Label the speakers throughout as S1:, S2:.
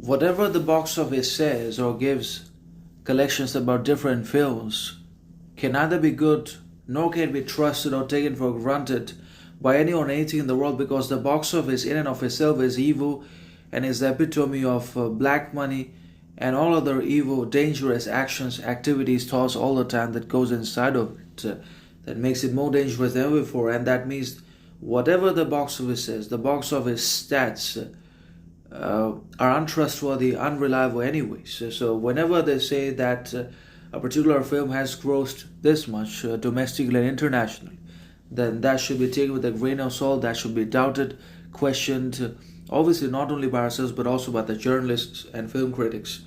S1: whatever the box office says or gives collections about different films can neither be good nor can be trusted or taken for granted by anyone or anything in the world, because the box office in and of itself is evil and is the epitome of black money and all other evil, dangerous actions, activities, thoughts all the time that goes inside of it, that makes it more dangerous than ever before. And that means whatever the box office says, the box office stats are untrustworthy, unreliable anyways. So whenever they say that a particular film has grossed this much domestically and internationally, then that should be taken with a grain of salt, that should be doubted, questioned, obviously not only by ourselves but also by the journalists and film critics.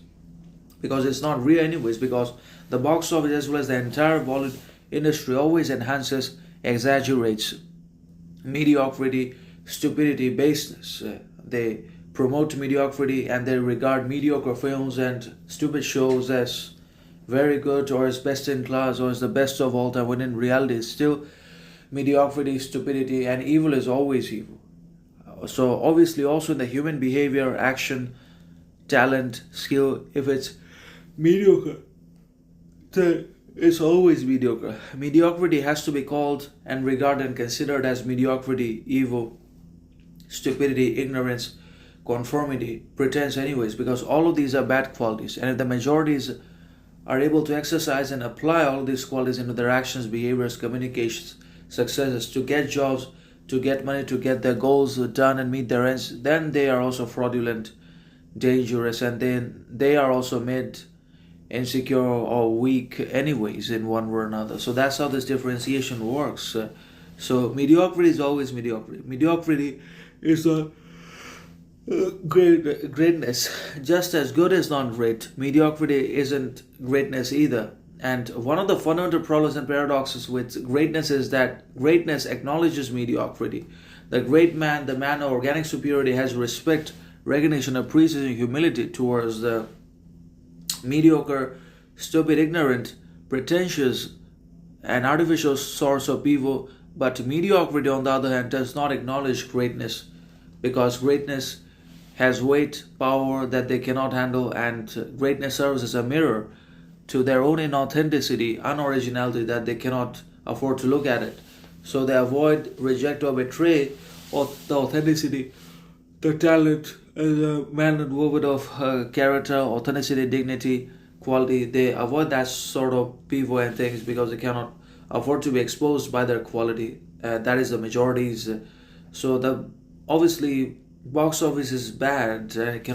S1: Because it's not real anyways, because the box office as well as the entire Bollywood industry always enhances, exaggerates mediocrity, stupidity, baseness. They promote mediocrity and they regard mediocre films and stupid shows as very good or as best in class or as the best of all time, when in reality it's still mediocrity, stupidity, and evil is always evil. So obviously also in the human behavior, action, talent, skill, if it's mediocre, then it's always mediocre. Mediocrity has to be called and regarded and considered as mediocrity, evil, stupidity, ignorance, conformity, pretense anyways, because all of these are bad qualities. And if the majorities are able to exercise and apply all these qualities into their actions, behaviors, communications, successes, to get jobs, to get money, to get their goals done and meet their ends, then they are also fraudulent, dangerous, and then they are also made insecure or weak anyways in one way or another. So that's how this differentiation works. So mediocrity is always mediocrity. Mediocrity is a greatness. Just as good is not great, mediocrity isn't greatness either. And one of the fundamental problems and paradoxes with greatness is that greatness acknowledges mediocrity. The great man, the man of organic superiority, has respect, recognition, appreciation, humility towards the mediocre, stupid, ignorant, pretentious, and artificial source of evil. But mediocrity, on the other hand, does not acknowledge greatness, because greatness has weight, power that they cannot handle, and greatness serves as a mirror to their own inauthenticity, unoriginality, that they cannot afford to look at it. So they avoid, reject, or betray the authenticity, the talent, and the man and woman of character, authenticity, dignity, quality. They avoid that sort of people and things because they cannot afford to be exposed by their quality. That is the majorities. So the obviously box office is bad and it cannot